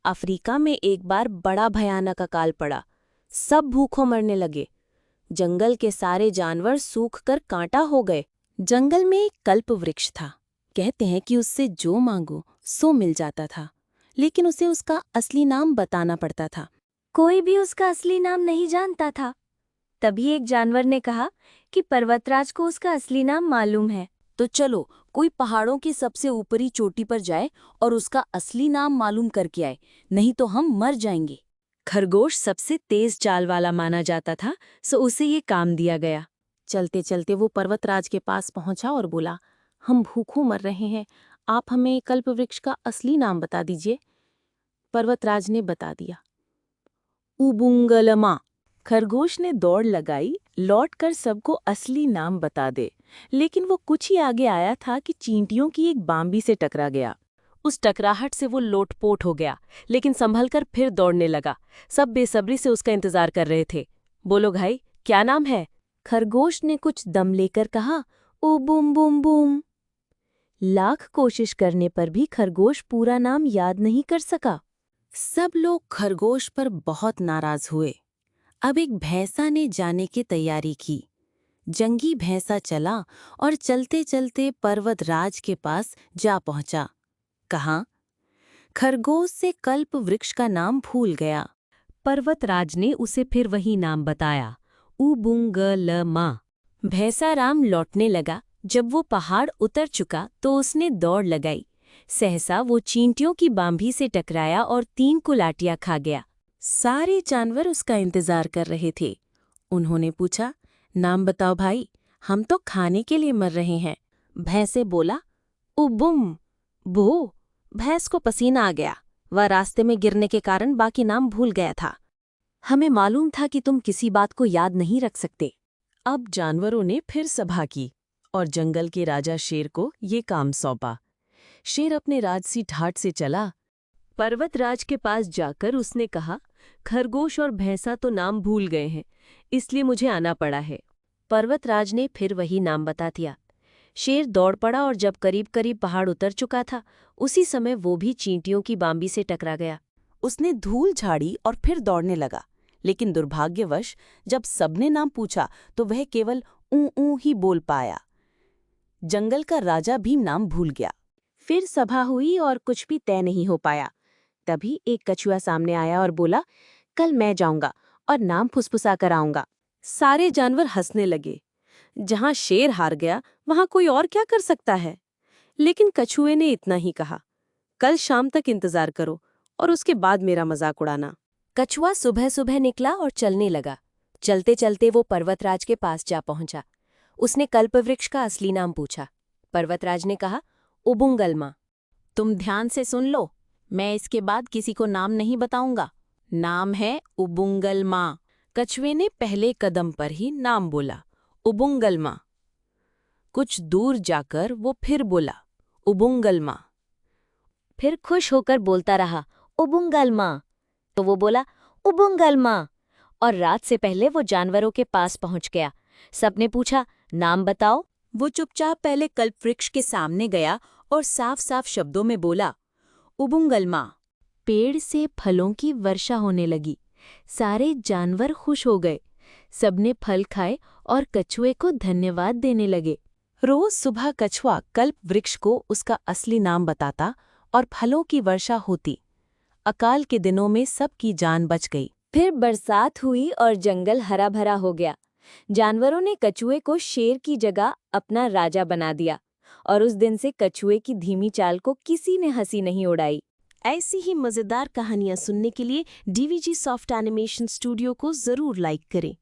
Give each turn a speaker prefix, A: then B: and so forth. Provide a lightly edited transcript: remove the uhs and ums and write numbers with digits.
A: Africa में एक बार बड़ा भयानक अकाल पड़ा। सब भूखों मरने लगे। जंगल के सारे जानवर सूख कर कांटा हो गए। जंगल में एक कल्प वृक्ष था। कहते हैं कि उससे जो मांगो सो मिल जाता था, लेकिन उसे उसका असली नाम बताना पड़ता था।
B: कोई भी उसका असली नाम नहीं जानता था। तभी एक जानवर ने कहा कि पर्वतराज को उसका असली नाम मालूम है।
A: तो चलो कोई पहाड़ों की सबसे ऊपरी चोटी पर जाए और उसका असली नाम मालूम करके आए, नहीं तो हम मर जाएंगे। खरगोश सबसे तेज चाल वाला माना जाता था, सो उसे ये काम दिया गया। चलते चलते वो पर्वतराज के पास पहुंचा और बोला, हम भूखों मर रहे हैं, आप हमें कल्पवृक्ष का असली नाम बता दीजिए। पर्वतराज ने बता दिया, उबुंगलमा। खरगोश ने दौड़ लगाई, लौटकर सबको असली नाम बता दे। लेकिन वो कुछ ही आगे आया था कि चींटियों की एक बांबी से टकरा गया। उस टकराहट से वो लोटपोट हो गया, लेकिन संभलकर फिर दौड़ने लगा। सब बेसब्री से उसका इंतजार कर रहे थे। बोलो भाई, क्या नाम है? खरगोश ने कुछ दम लेकर कहा, ओ बूम बूम बूम। लाख कोशिश करने पर भी खरगोश पूरा नाम याद नहीं कर सका। सब लोग खरगोश पर बहुत नाराज हुए। अब एक भैंसा ने जाने की तैयारी की। जंगी भैंसा चला और चलते चलते पर्वतराज के पास जा पहुंचा। कहा, खरगोश से कल्प वृक्ष का नाम भूल गया। पर्वतराज ने उसे फिर वही नाम बताया, उबुंगलमा। भैंसाराम लौटने लगा। जब वो पहाड़ उतर चुका तो उसने दौड़ लगाई। सहसा वो चींटियों की बांभी से टकराया और 3 कुलाटियां खा गया। सारे जानवर उसका इंतजार कर रहे थे। उन्होंने पूछा, नाम बताओ भाई, हम तो खाने के लिए मर रहे हैं। भैंसे बोला, उबुम बो। भैंस को पसीना आ गया। वह रास्ते में गिरने के कारण बाकी नाम भूल गया था। हमें मालूम था कि तुम किसी बात को याद नहीं रख सकते। अब जानवरों ने फिर सभा की और जंगल के राजा शेर को ये काम सौंपा। शेर अपने राजसी ठाट से चला। पर्वतराज के पास जाकर उसने कहा, खरगोश और भैंसा तो नाम भूल गए हैं, इसलिए मुझे आना पड़ा है। पर्वतराज ने फिर वही नाम बता दिया। शेर दौड़ पड़ा और जब करीब करीब पहाड़ उतर चुका था, उसी समय वो भी चींटियों की बांबी से टकरा गया। उसने धूल झाड़ी और फिर दौड़ने लगा, लेकिन दुर्भाग्यवश जब सबने नाम पूछा तो वह केवल ऊ ऊ ही बोल पाया। जंगल का राजा भी नाम भूल गया। फिर सभा हुई और कुछ भी तय नहीं हो पाया। तभी एक कछुआ सामने आया और बोला, कल मैं जाऊंगा और नाम फुसफुसा कर आऊंगा। सारे जानवर हंसने लगे। जहां शेर हार गया वहां कोई और क्या कर सकता है। लेकिन कछुए ने इतना ही कहा, कल शाम तक इंतजार करो और उसके बाद मेरा मजाक उड़ाना। कछुआ सुबह सुबह निकला और चलने लगा। चलते चलते वो पर्वतराज के पास जा पहुंचा। उसने कल्पवृक्ष का असली नाम पूछा। पर्वतराज ने कहा, उबुंगलमा। तुम ध्यान से सुन लो, मैं इसके बाद किसी को नाम नहीं बताऊंगा। नाम है उबुंगलमा। कछुए ने पहले कदम पर ही नाम बोला, उबुंगलमा। कुछ दूर जाकर वो फिर बोला, उबुंगलमा।
B: फिर खुश होकर बोलता रहा, उबुंगलमा। तो वो बोला, उबुंगलमा। और रात से पहले वो जानवरों के पास पहुंच गया। सबने पूछा, नाम बताओ।
A: वो चुपचाप पहले कल्पवृक्ष के सामने गया और साफ साफ शब्दों में बोला, उबुंगलमा। पेड़ से फलों की वर्षा होने लगी। सारे जानवर खुश हो गए। सबने फल खाए और कछुए को धन्यवाद देने लगे। रोज सुबह कछुआ कल्प वृक्ष को उसका असली नाम बताता और फलों की वर्षा होती। अकाल के दिनों में सबकी जान बच गई।
B: फिर बरसात हुई और जंगल हरा भरा हो गया। जानवरों ने कछुए को शेर की जगह अपना राजा बना दिया और उस दिन से कछुए की धीमी चाल को किसी ने हंसी नहीं उड़ाई।
A: ऐसी ही मजेदार कहानियां सुनने के लिए डीवीजी सॉफ्ट एनिमेशन स्टूडियो को जरूर लाइक करें।